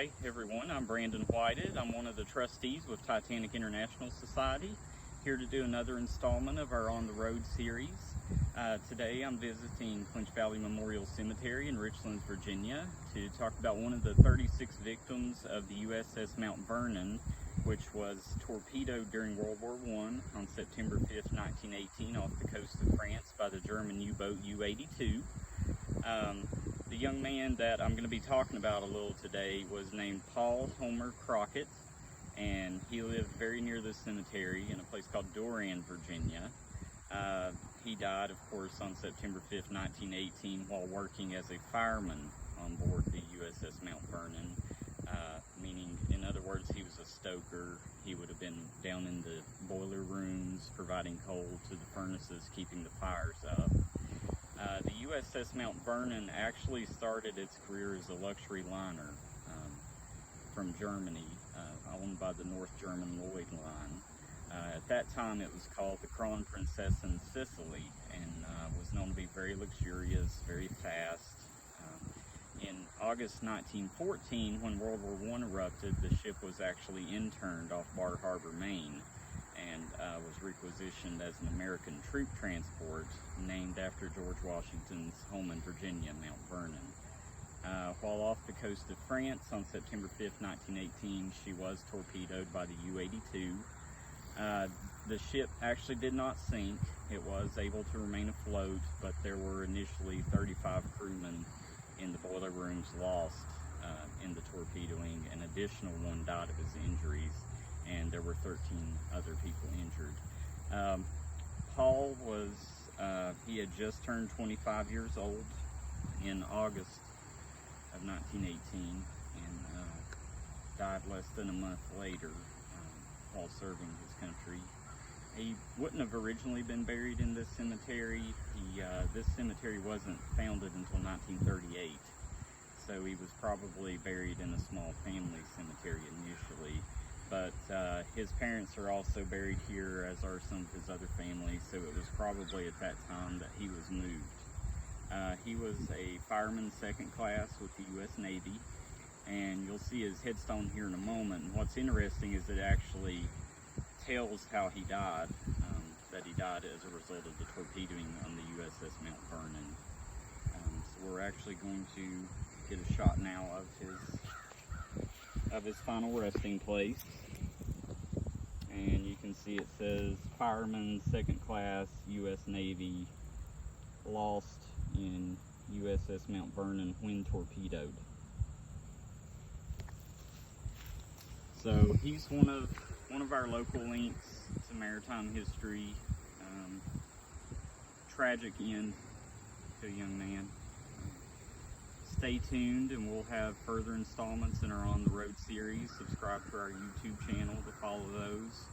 Hi everyone, I'm Brandon Whited. I'm one of the trustees with Titanic International Society, here to do another installment of our On the Road series. Today I'm visiting Clinch Valley Memorial Cemetery in Richlands, Virginia, to talk about one of the 36 victims of the USS Mount Vernon, which was torpedoed during World War I on September 5th, 1918 off the coast of France by the German U-boat U-82. The young man that I'm going to be talking about a little today was named Paul Homer Crockett, and he lived very near the cemetery in a place called Doran, Virginia. He died, of course, on September 5th, 1918 while working as a fireman on board the USS Mount Vernon, meaning, in other words, he was a stoker. He would have been down in the boiler rooms providing coal to the furnaces, keeping the fires up. The USS Mount Vernon actually started its career as a luxury liner from Germany, owned by the North German Lloyd Line. At that time it was called the Kronprinzessin Cecilie, and was known to be very luxurious, very fast. In August 1914, when World War I erupted, the ship was actually interned off Bar Harbor, Maine, and was requisitioned as an American troop transport named after George Washington's home in Virginia, Mount Vernon. While off the coast of France on September 5th, 1918, she was torpedoed by the U-82. The ship actually did not sink. It was able to remain afloat, but there were initially 35 crewmen in the boiler rooms lost in the torpedoing. An additional one died of his injuries, and there were 13 other people injured. Paul was, he had just turned 25 years old in August of 1918 and died less than a month later while serving his country. He wouldn't have originally been buried in this cemetery. This cemetery wasn't founded until 1938, so he was probably buried in a small family cemetery initially. But his parents are also buried here, as are some of his other families, so it was probably at that time that he was moved. He was a fireman second class with the U.S. Navy, and you'll see his headstone here in a moment. And what's interesting is it actually tells how he died, that he died as a result of the torpedoing on the USS Mount Vernon. So we're actually going to get a shot now of his final resting place. And you can see it says fireman second class U.S. Navy, lost in USS Mount Vernon when torpedoed. So he's one of our local links to maritime history. Tragic end to a young man. Stay tuned, and we'll have further installments in our On the Road series. Subscribe to our YouTube channel to follow those.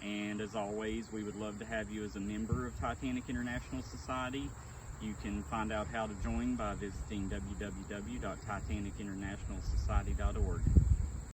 And as always, we would love to have you as a member of Titanic International Society. You can find out how to join by visiting www.titanicinternationalsociety.org.